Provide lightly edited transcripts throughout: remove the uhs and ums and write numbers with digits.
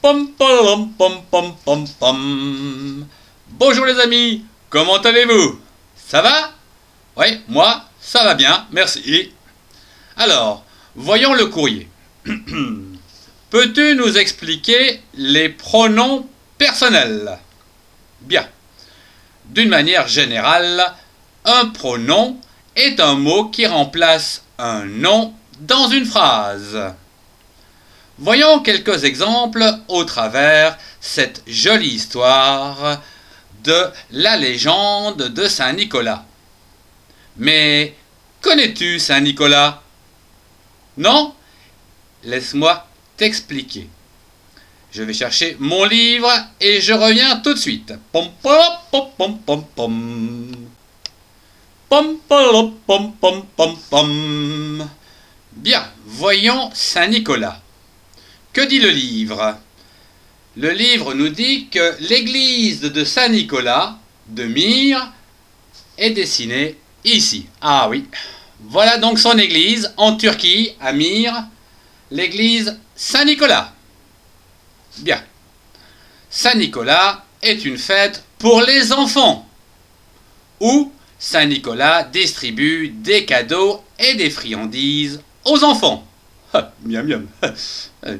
Pom pom pom pom pom pom. Bonjour les amis, comment allez-vous? Ça va? Oui, moi, ça va bien, merci. Alors, voyons le courrier. Peux-tu nous expliquer les pronoms personnels? Bien. D'une manière générale, un pronom est un mot qui remplace un nom dans une phrase. Voyons quelques exemples au travers cette jolie histoire de la légende de Saint Nicolas. Mais connais-tu Saint Nicolas? Non? Laisse-moi t'expliquer. Je vais chercher mon livre et je reviens tout de suite. Pom pom pom pom pom pom. Pom pom pom pom pom pom. Bien, voyons Saint Nicolas. Que dit le livre? Le livre nous dit que l'église de Saint Nicolas de Myre est dessinée ici. Ah oui, voilà donc son église en Turquie, à Myre, l'église Saint Nicolas. Bien. Saint Nicolas est une fête pour les enfants, où Saint Nicolas distribue des cadeaux et des friandises aux enfants. Ah, miam miam.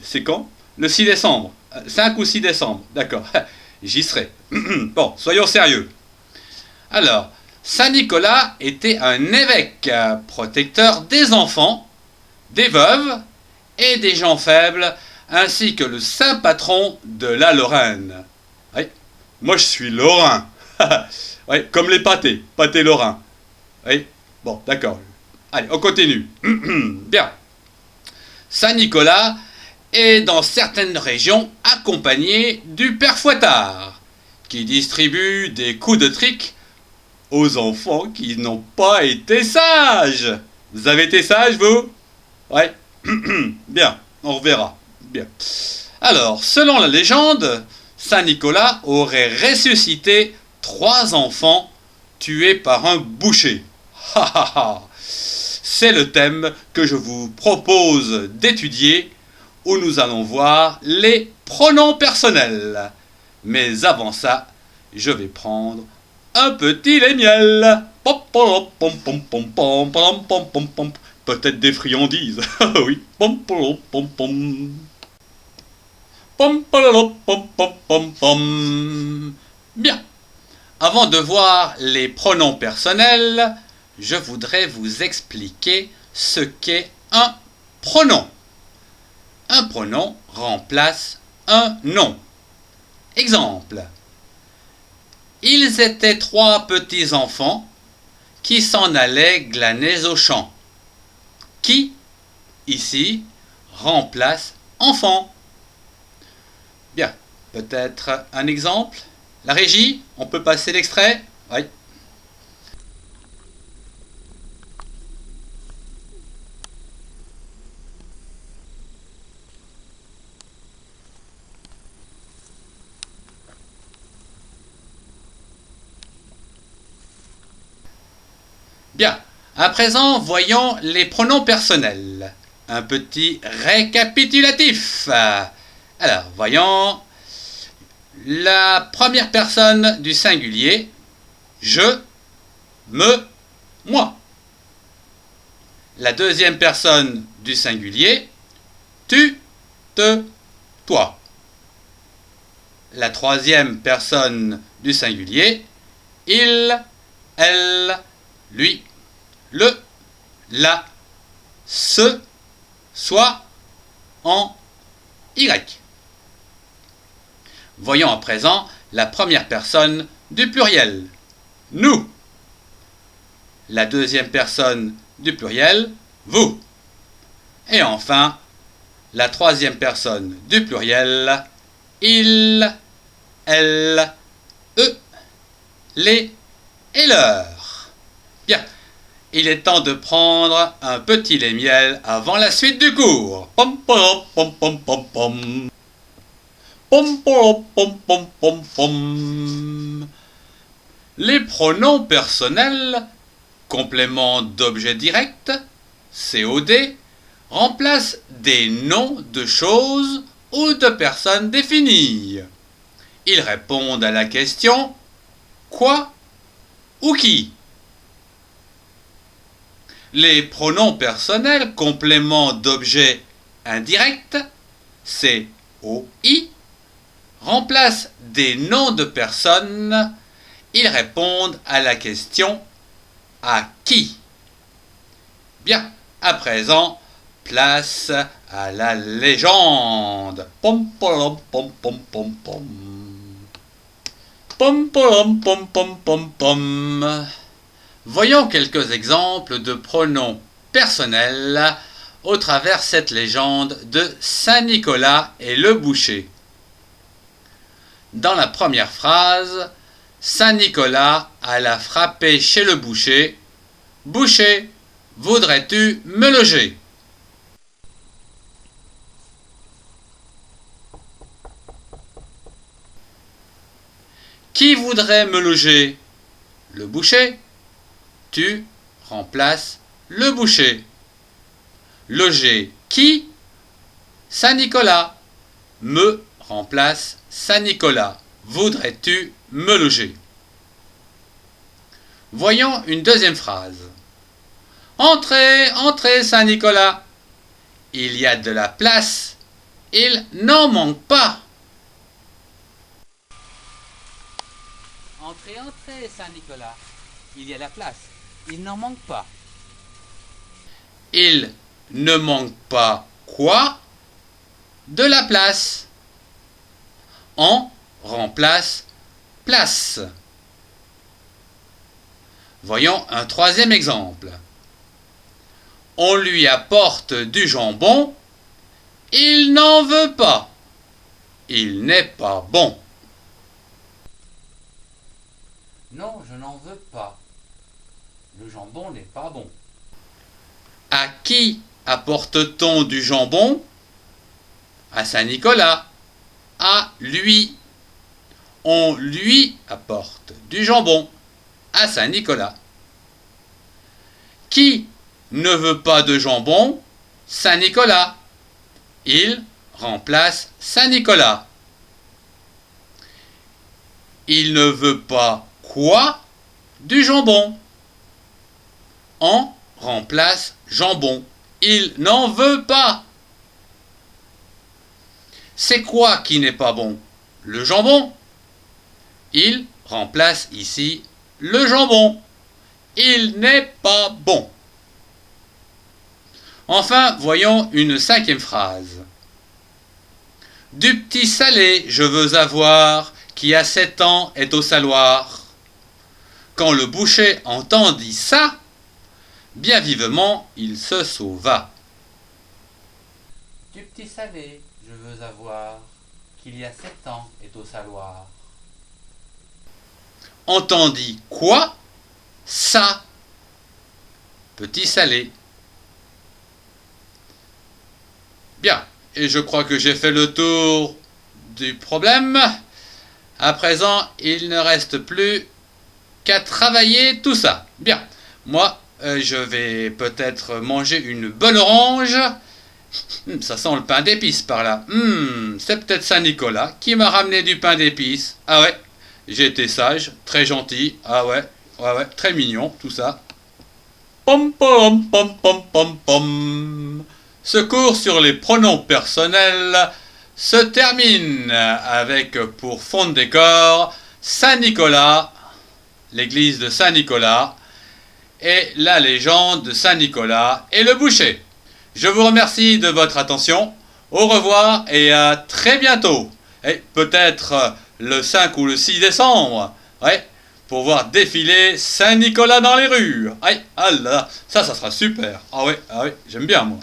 C'est quand? Le 6 décembre. 5 ou 6 décembre, d'accord. J'y serai. Bon, soyons sérieux. Alors, Saint Nicolas était un évêque protecteur des enfants, des veuves et des gens faibles, ainsi que le saint patron de la Lorraine. Oui, moi je suis lorrain. Oui, comme les pâtés lorrains. Oui, bon, d'accord. Allez, on continue. Bien. Saint Nicolas est dans certaines régions accompagné du père Fouettard, qui distribue des coups de trique aux enfants qui n'ont pas été sages. Vous avez été sages, vous? Ouais. Bien, on reverra. Bien. Alors, selon la légende, Saint Nicolas aurait ressuscité 3 enfants tués par un boucher. Ha ha ha. C'est le thème que je vous propose d'étudier, où nous allons voir les pronoms personnels. Mais avant ça, je vais prendre un petit lait miel. Peut-être des friandises. Oui. Bien. Avant de voir les pronoms personnels, je voudrais vous expliquer ce qu'est un pronom. Un pronom remplace un nom. Exemple. Ils étaient 3 petits-enfants qui s'en allaient glaner au champ. Qui, ici, remplace enfant. Bien, peut-être un exemple. La régie, on peut passer l'extrait? Oui. Bien, à présent, voyons les pronoms personnels. Un petit récapitulatif. Alors, voyons la première personne du singulier, je, me, moi. La deuxième personne du singulier, tu, te, toi. La troisième personne du singulier, il, elle, lui, le, la, ce, soi, en, y. Voyons à présent la première personne du pluriel, nous. La deuxième personne du pluriel, vous. Et enfin, la troisième personne du pluriel, il, elle, eux, les et leur. Bien, il est temps de prendre un petit lait miel avant la suite du cours. Pom pom pom pom pom pom. Pom pom pom pom pom pom. Les pronoms personnels, complément d'objet direct, COD, remplacent des noms de choses ou de personnes définies. Ils répondent à la question « quoi » ou « qui ». Les pronoms personnels compléments d'objets indirects, COI, remplacent des noms de personnes. Ils répondent à la question « à qui ». Bien, à présent, place à la légende. Pom pom pom pom pom pom. Pom pom pom pom pom pom. Voyons quelques exemples de pronoms personnels au travers cette légende de Saint Nicolas et le boucher. Dans la première phrase, Saint Nicolas alla frapper chez le boucher. « Boucher, voudrais-tu me loger ?» Qui voudrait me loger? Le boucher. Tu remplaces le boucher. Loger qui? Saint Nicolas. Me remplace Saint Nicolas. Voudrais-tu me loger? Voyons une deuxième phrase. Entrez, entrez, Saint Nicolas. Il y a de la place. Il n'en manque pas. Entrez, entrez, Saint Nicolas. Il y a la place. Il n'en manque pas. Il ne manque pas quoi? De la place. En remplace place. Voyons un troisième exemple. On lui apporte du jambon. Il n'en veut pas. Il n'est pas bon. Non, je n'en veux pas. Le jambon n'est pas bon. À qui apporte-t-on du jambon? À Saint Nicolas. À lui. On lui apporte du jambon. À Saint Nicolas. Qui ne veut pas de jambon? Saint Nicolas. Il remplace Saint Nicolas. Il ne veut pas quoi? Du jambon. En remplace jambon. Il n'en veut pas. C'est quoi qui n'est pas bon? Le jambon. Il remplace ici le jambon. Il n'est pas bon. Enfin, voyons une cinquième phrase. Du petit salé je veux avoir, qui à 7 ans est au saloir. Quand le boucher entendit ça, bien vivement il se sauva. Du petit salé je veux avoir, qu'il y a 7 ans est au saloir. Entendit quoi? Ça. Petit salé. Bien, et je crois que j'ai fait le tour du problème. À présent, il ne reste plus qu'à travailler tout ça. Bien, moi, je vais peut-être manger une bonne orange. Ça sent le pain d'épices par là. C'est peut-être Saint Nicolas qui m'a ramené du pain d'épices. Ah ouais, j'ai été sage, très gentil. Ah ouais, très mignon, tout ça. Pom pom pom pom pom pom. Ce cours sur les pronoms personnels se termine avec pour fond de décor Saint Nicolas, l'église de Saint Nicolas, et la légende de Saint Nicolas et le boucher. Je vous remercie de votre attention. Au revoir et à très bientôt. Et peut-être le 5 ou le 6 décembre. Ouais, pour voir défiler Saint Nicolas dans les rues. Ah là, ça sera super. Ah ouais, j'aime bien moi.